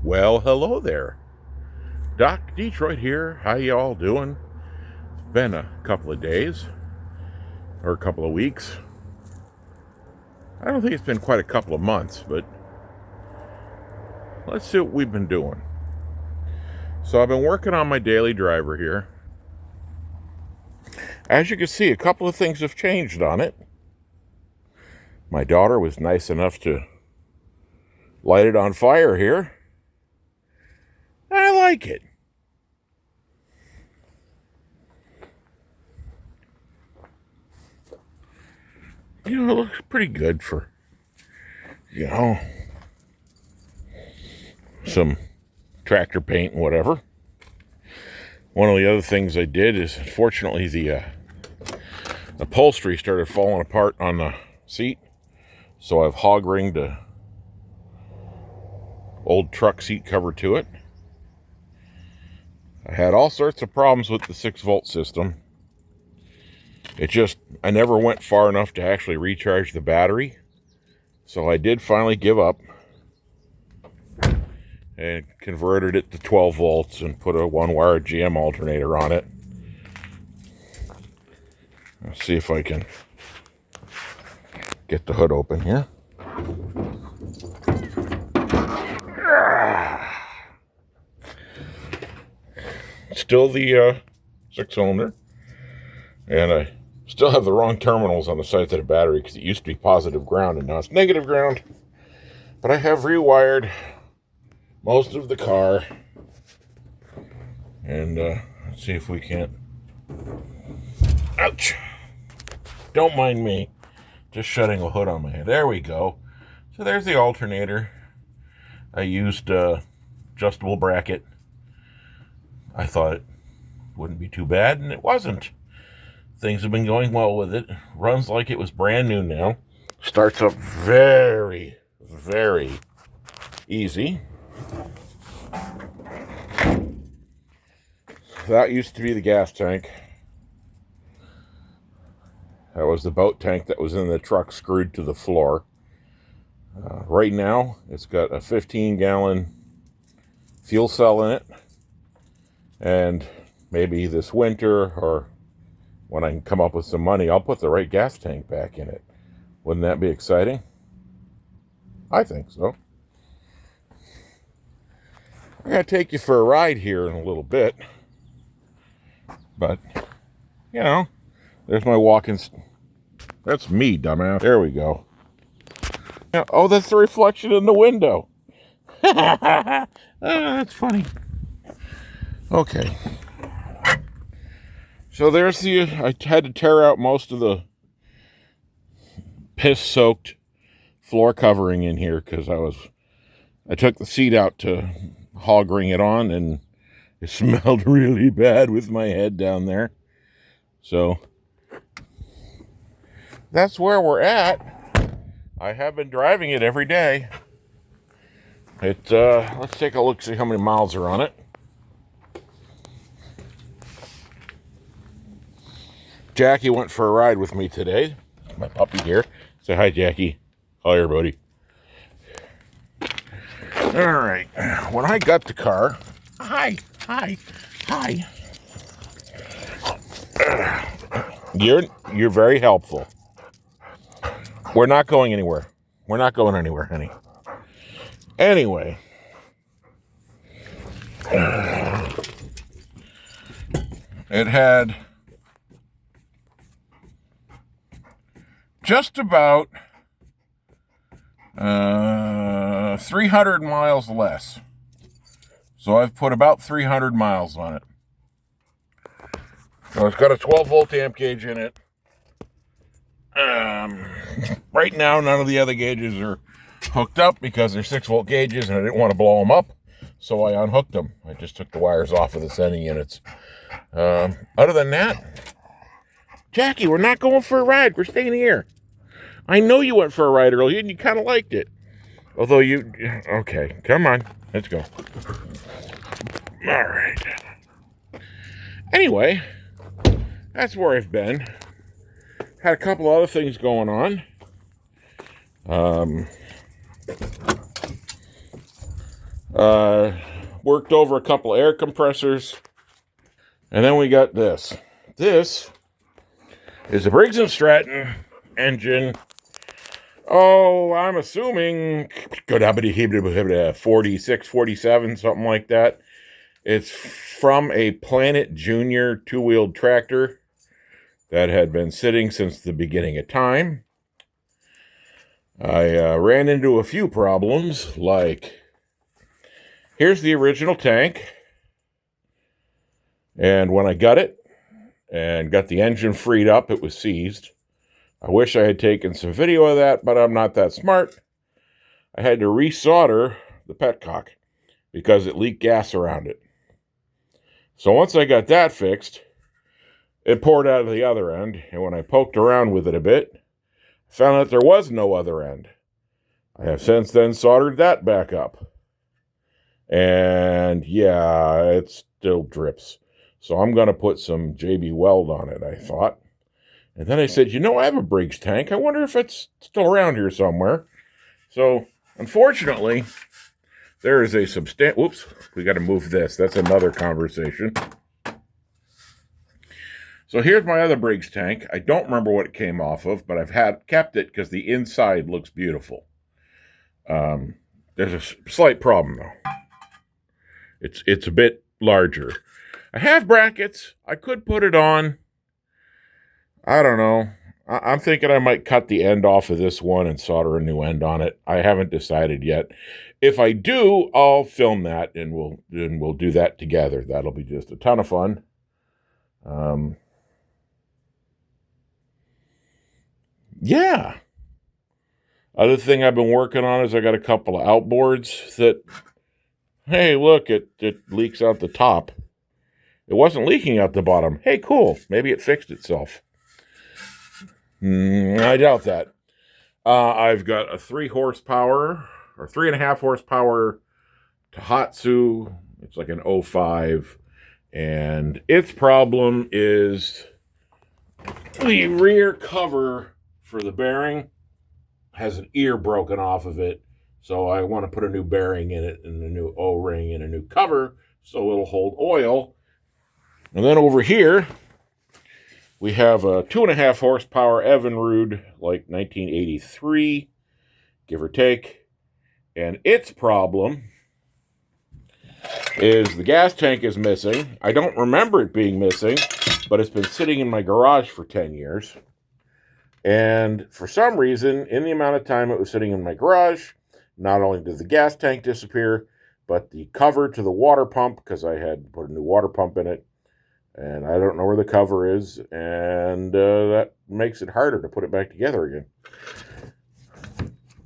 Well, hello there. Doc Detroit here. How y'all doing? It's been a couple of days or a couple of weeks. I don't think it's been quite a couple of months, but let's see what we've been doing. So I've been working on my daily driver here. As you can see, a couple of things have changed on it. My daughter was nice enough to light it on fire here. I like it. You know, it looks pretty good for, some tractor paint and whatever. One of the other things I did is, unfortunately, the upholstery started falling apart on the seat. So I've hog ringed a old truck seat cover to it. I had all sorts of problems with the 6-volt system. I never went far enough to actually recharge the battery. So I did finally give up and converted it to 12 volts and put a 1-wire GM alternator on it. Let's see if I can get the hood open here. Still the 6-cylinder, and I still have the wrong terminals on the sides of the battery because it used to be positive ground and now it's negative ground. But I have rewired most of the car, and let's see if we can't. Ouch! Don't mind me, just shutting a hood on my head. There we go. So there's the alternator. I used adjustable bracket. I thought it wouldn't be too bad, and it wasn't. Things have been going well with it. Runs like it was brand new now. Starts up very, very easy. That used to be the gas tank. That was the boat tank that was in the truck screwed to the floor. Right now, it's got a 15-gallon fuel cell in it. And maybe this winter, or when I can come up with some money, I'll put the right gas tank back in it. Wouldn't that be exciting? I think so. I'm going to take you for a ride here in a little bit. But, there's my walking. That's me, dumbass. There we go. Oh, that's the reflection in the window. Oh, that's funny. Okay. So there's I had to tear out most of the piss-soaked floor covering in here because I took the seat out to hog ring it on, and it smelled really bad with my head down there. So that's where we're at. I have been driving it every day. Let's take a look, see how many miles are on it. Jackie went for a ride with me today. My puppy here. Say hi, Jackie. Hi, everybody. All right. When I got the car, hi. You're very helpful. We're not going anywhere. We're not going anywhere, honey. Anyway. It had just about 300 miles less. So I've put about 300 miles on it. So it's got a 12-volt amp gauge in it. Right now, none of the other gauges are hooked up because they're 6-volt gauges, and I didn't want to blow them up, so I unhooked them. I just took the wires off of the sending units. Other than that, Jackie, we're not going for a ride. We're staying here. I know you went for a ride earlier, and you kind of liked it. Although okay, come on. Let's go. All right. Anyway, that's where I've been. Had a couple other things going on. Worked over a couple air compressors. And then we got this. This is a Briggs & Stratton engine. Oh, I'm assuming 46, 47, something like that. It's from a Planet Junior two-wheeled tractor that had been sitting since the beginning of time. I ran into a few problems, like, here's the original tank. And when I got it and got the engine freed up, it was seized. I wish I had taken some video of that, but I'm not that smart. I had to resolder the petcock because it leaked gas around it. So once I got that fixed, it poured out of the other end, and when I poked around with it a bit, I found that there was no other end. I have since then soldered that back up. And yeah, it still drips. So I'm going to put some JB Weld on it, I thought. And then I said, I have a Briggs tank. I wonder if it's still around here somewhere. So, unfortunately, there is a substantial... Whoops, we got to move this. That's another conversation. So here's my other Briggs tank. I don't remember what it came off of, but I've kept it because the inside looks beautiful. There's a slight problem, though. It's a bit larger. I have brackets. I could put it on. I don't know. I'm thinking I might cut the end off of this one and solder a new end on it. I haven't decided yet. If I do, I'll film that and we'll do that together. That'll be just a ton of fun. Yeah. Other thing I've been working on is I got a couple of outboards that, hey, look, it leaks out the top. It wasn't leaking out the bottom. Hey, cool. Maybe it fixed itself. I doubt that. I've got a 3 horsepower or 3.5 horsepower Tohatsu. It's like an 05. And its problem is the rear cover for the bearing has an ear broken off of it. So I want to put a new bearing in it and a new O-ring and a new cover so it'll hold oil. And then over here, we have a 2.5 horsepower Evinrude, like 1983, give or take. And its problem is the gas tank is missing. I don't remember it being missing, but it's been sitting in my garage for 10 years. And for some reason, in the amount of time it was sitting in my garage, not only did the gas tank disappear, but the cover to the water pump, because I had put a new water pump in it, and I don't know where the cover is, and that makes it harder to put it back together again.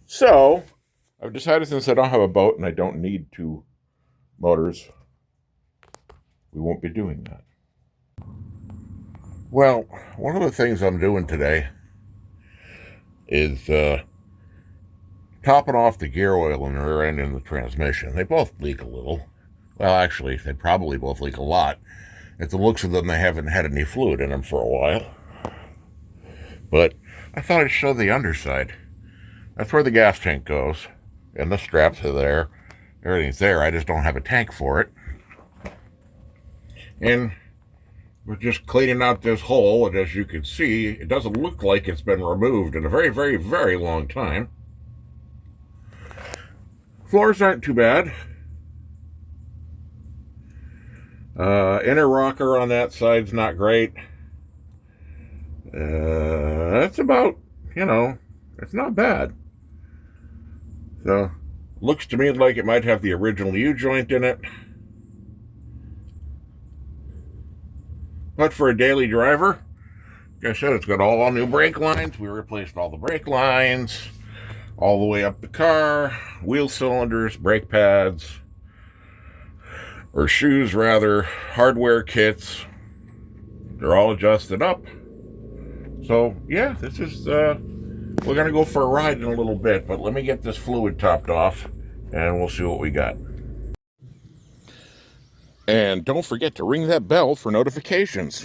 So, I've decided since I don't have a boat and I don't need 2 motors, we won't be doing that. Well, one of the things I'm doing today is topping off the gear oil in the rear end and the transmission. They both leak a little. Well, actually, they probably both leak a lot. At the looks of them, they haven't had any fluid in them for a while. But I thought I'd show the underside. That's where the gas tank goes. And the straps are there. Everything's there. I just don't have a tank for it. And we're just cleaning out this hole. And as you can see, it doesn't look like it's been removed in a very, very, very long time. Floors aren't too bad. Inner rocker on that side's not great. That's about, it's not bad. So, looks to me like it might have the original U-joint in it. But for a daily driver, like I said, it's got all new brake lines. We replaced all the brake lines, all the way up the car, wheel cylinders, brake pads, or shoes rather, hardware kits. They're all adjusted up. So yeah, this is, we're gonna go for a ride in a little bit, but let me get this fluid topped off and we'll see what we got. And don't forget to ring that bell for notifications.